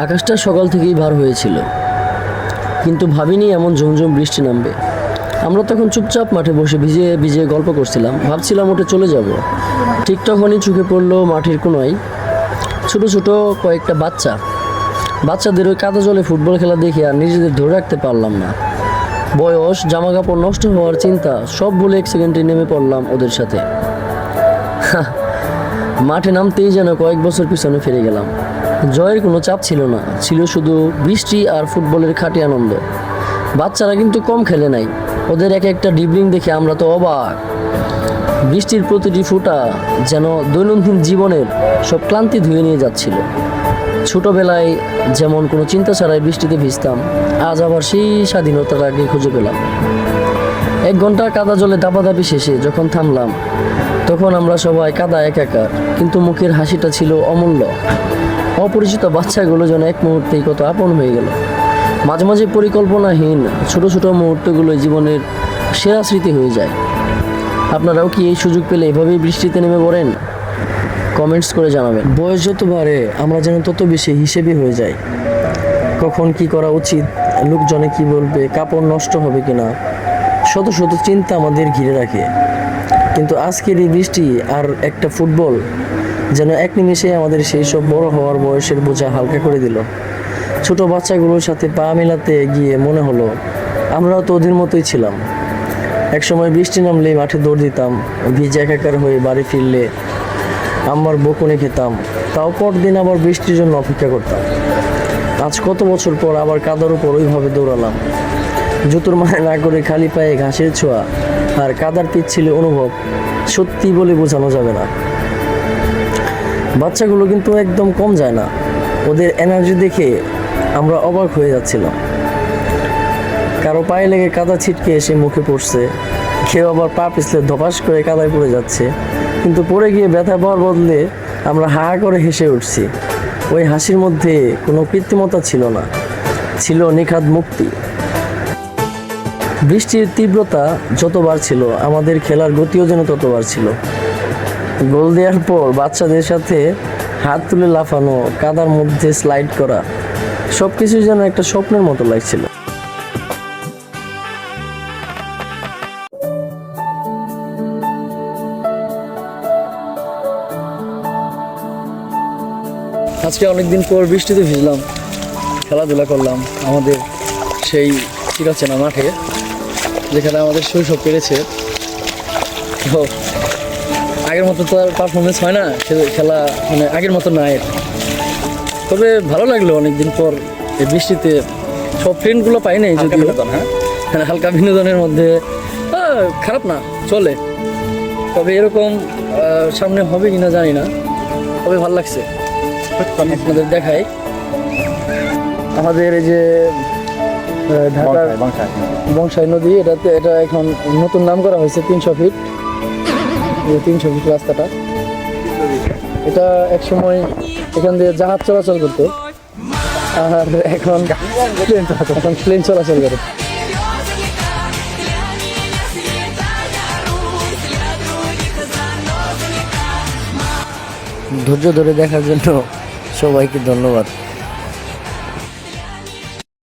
আকাশটা সকাল থেকেই ভার হয়েছিল, কিন্তু ভাবিনি এমন ঝুমঝুম বৃষ্টি নামবে। আমরা তখন চুপচাপ মাঠে বসে ভিজে ভিজে গল্প করছিলাম, ভাবছিলাম ওঠে চলে যাব। ঠিক তখনই চোখে পড়লো মাঠের কোনায় ছোট ছোট কয়েকটা বাচ্চাদের ওই কাদা জলে ফুটবল খেলা দেখে আর নিজেদের ধরে রাখতে পারলাম না। বয়স, জামা কাপড় নষ্ট হওয়ার চিন্তা সব ভুলে 1 সেকেন্ডে নেমে পড়লাম ওদের সাথে। মাঠে নামতেই যেন কয়েক বছর পিছনে ফিরে গেলাম। জয়ের কোনো চাপ ছিল না, ছিল শুধু বৃষ্টি আর ফুটবলের খাঁটি আনন্দ। বাচ্চারা কিন্তু কম খেলে নাই, ওদের এক একটা ড্রিবলিং দেখে আমরা তো অবাক। বৃষ্টির প্রতিটি ফোঁটা যেন দৈনন্দিন জীবনের সব ক্লান্তি ধুয়ে নিয়ে যাচ্ছিল। ছোটবেলায় যেমন কোনো চিন্তা ছাড়াই বৃষ্টিতে ভিজতাম, আজ আবার সেই স্বাধীনতাটাকে খুঁজে পেলাম। 1 ঘন্টা কাদা জলে দাপাদাপি শেষে যখন থামলাম, তখন আমরা সবাই কাদা একাকার, কিন্তু মুখের হাসিটা ছিল অমূল্য। অপরিচিত বাচ্চাগুলো যেন এক মুহূর্তেই কত আপন হয়ে গেল। মাঝে মাঝে পরিকল্পনাহীন ছোট ছোট মুহূর্তগুলো জীবনের সেরা স্মৃতি হয়ে যায়। আপনারাও কি এই সুযোগ পেলে এভাবেই বৃষ্টিতে নেমে পড়েন? কমেন্টস করে জানাবেন। বয়স যত বাড়ে আমরা যেন তত বেশি হিসেবে হয়ে যাই। কখন কি করা উচিত, লোকজনে কি বলবে, কাপড় নষ্ট হবে কিনা, শত শত চিন্তা আমাদের ঘিরে রাখে। কিন্তু আজকের এই বৃষ্টি আর একটা ফুটবল যেন এক নিমেষে আমাদের সেই সব বড় হওয়ার বয়সের বোঝা হালকা করে দিল। ছোট বাচ্চাগুলোর সাথে পা মেলাতে গিয়ে মনে হলো আমরাও তো ওদের মতোই ছিলাম। একসময় বৃষ্টি নামলেই মাঠে দৌড় দিতাম, ভিজে একাকার হয়ে বাড়ি ফিরলে আম্মার বকুনি খেতাম, তাও পরদিন আবার বৃষ্টির জন্য অপেক্ষা করতাম। আজ কত বছর পর আবার কাদার উপর ওইভাবে দৌড়ালাম। জুতোর মায়ে না করে খালি পায়ে ঘাসের ছোঁয়া আর কাদার পিচ্ছিল অনুভব সত্যি বলে বোঝানো যাবে না। বাচ্চাগুলো কিন্তু একদম কম যায় না, ওদের এনার্জি দেখে আমরা অবাক হয়ে যাচ্ছিলাম। কারো পায়ে লেগে কাদা ছিটকে এসে মুখে পড়ছে, কেউ আবার পা পিছলে ধপাস করে কাদায় পড়ে যাচ্ছে, কিন্তু পড়ে গিয়ে ব্যথা পাওয়ার বদলে আমরা হা করে হেসে উঠছি। ওই হাসির মধ্যে কোনো কৃত্রিমতা ছিল না, ছিল নিখাদ মুক্তি। বৃষ্টির তীব্রতা যতবার ছিল, আমাদের খেলার গতিও যেন ততবার ছিল। গোল দেওয়ার পর বাচ্চাদের সাথে হাত তুলে লাফানো, কাদার মধ্যে স্লাইড করা, সব কিছুই যেন একটা স্বপ্নের মতো লাগছিল। আজকে অনেকদিন পর বৃষ্টিতে ভিজলাম, খেলাধুলা করলাম আমাদের সেই চিরাচেনা মাঠে, যেখানে আমাদের শৈশব কেটেছে। তো আগের মতো তো আর পারফরমেন্স হয় না, খেলা মানে আগের মতো নাই। তবে ভালো লাগলো অনেকদিন পর এই বৃষ্টিতে। সব ফ্রেন্ডগুলো পাই নাই যদি, হ্যাঁ হালকা বিনোদনের মধ্যে খারাপ না, চলে। তবে এরকম সামনে হবে কিনা জানি না, তবে ভালো লাগছে। আপনাদের দেখাই আমাদের এই যে ঢাকার বংশাই নদী, এটা এখন নতুন নাম করা হয়েছে 300 ফিট। 300 ফিট রাস্তাটা, এটা এক সময় এখান দিয়ে জাহাজ চলাচল করতো, আর এখন প্লেন চলাচল করে। ধৈর্য ধরে দেখার জন্য সবাইকে ধন্যবাদ।